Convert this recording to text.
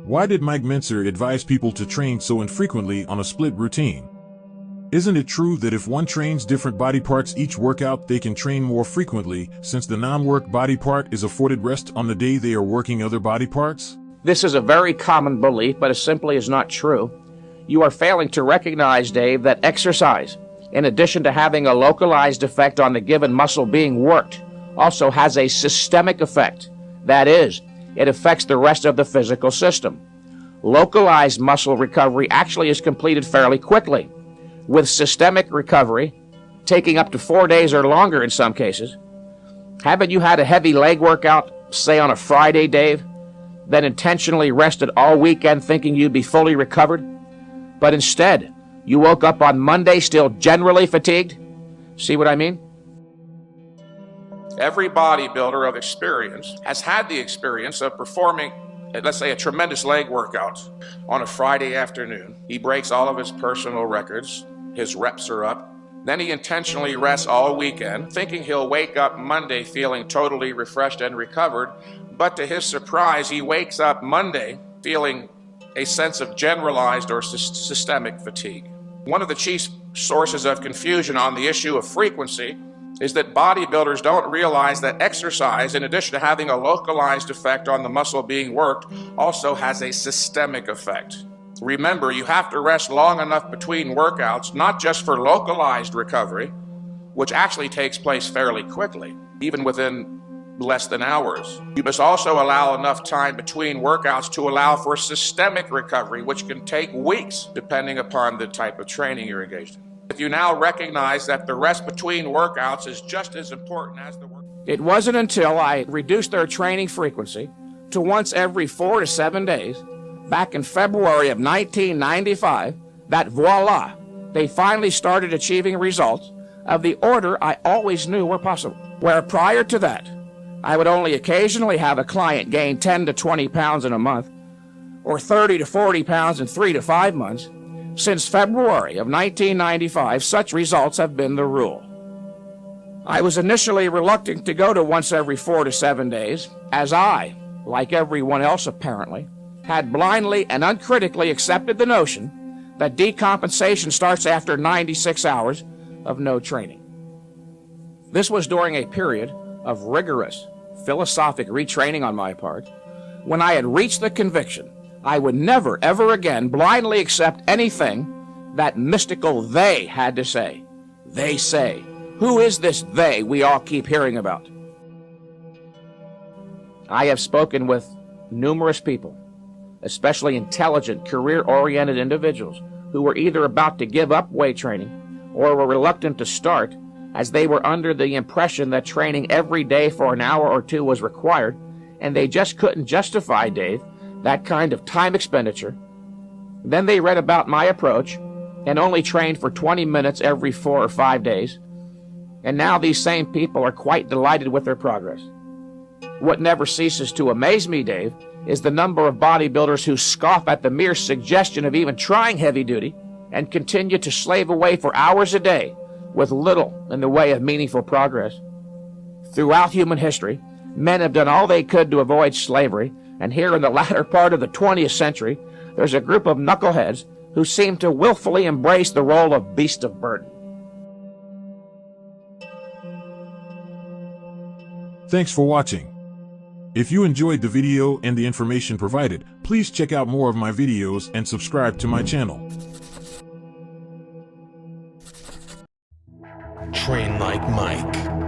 Why did Mike Mentzer advise people to train so infrequently on a split routine? Isn't it true that if one trains different body parts each workout, they can train more frequently, since the non-work body part is afforded rest on the day they are working other body parts? This is a very common belief, but it simply is not true. You are failing to recognize, Dave, that exercise, in addition to having a localized effect on the given muscle being worked, also has a systemic effect. That is, it affects the rest of the physical system. Localized muscle recovery actually is completed fairly quickly, with systemic recovery taking up to 4 days or longer in some cases. Haven't you had a heavy leg workout, say on a Friday, Dave, then intentionally rested all weekend thinking you'd be fully recovered? But instead, you woke up on Monday still generally fatigued? See what I mean? Every bodybuilder of experience has had the experience of performing, let's say, a tremendous leg workout on a Friday afternoon. He breaks all of his personal records. His reps are up. Then he intentionally rests all weekend, thinking he'll wake up Monday feeling totally refreshed and recovered. But to his surprise, he wakes up Monday feeling a sense of generalized or systemic fatigue. One of the chief sources of confusion on the issue of frequency is that bodybuilders don't realize that exercise, in addition to having a localized effect on the muscle being worked, also has a systemic effect. Remember, you have to rest long enough between workouts, not just for localized recovery, which actually takes place fairly quickly, even within less than hours. You must also allow enough time between workouts to allow for systemic recovery, which can take weeks, depending upon the type of training you're engaged in. If you now recognize that the rest between workouts is just as important as the work. It wasn't until I reduced their training frequency to once every 4 to 7 days, back in February of 1995, that voila, they finally started achieving results of the order I always knew were possible. Where prior to that, I would only occasionally have a client gain 10 to 20 pounds in a month, or 30 to 40 pounds in 3 to 5 months. Since February of 1995, such results have been the rule. I was initially reluctant to go to once every 4 to 7 days, as I, like everyone else apparently, had blindly and uncritically accepted the notion that decompensation starts after 96 hours of no training. This was during a period of rigorous philosophic retraining on my part, when I had reached the conviction I would never, ever again blindly accept anything that mystical they had to say. They say. Who is this they we all keep hearing about? I have spoken with numerous people, especially intelligent, career-oriented individuals who were either about to give up weight training or were reluctant to start, as they were under the impression that training every day for an hour or two was required, and they just couldn't justify, Dave, that kind of time expenditure. Then they read about my approach and only trained for 20 minutes every 4 or 5 days, and now these same people are quite delighted with their progress. What never ceases to amaze me, Dave, is the number of bodybuilders who scoff at the mere suggestion of even trying heavy duty and continue to slave away for hours a day with little in the way of meaningful progress. Throughout human history, men have done all they could to avoid slavery, and here in the latter part of the 20th century, there's a group of knuckleheads who seem to willfully embrace the role of beast of burden. Thanks for watching. If you enjoyed the video and the information provided, please check out more of my videos and subscribe to my channel. Train like Mike.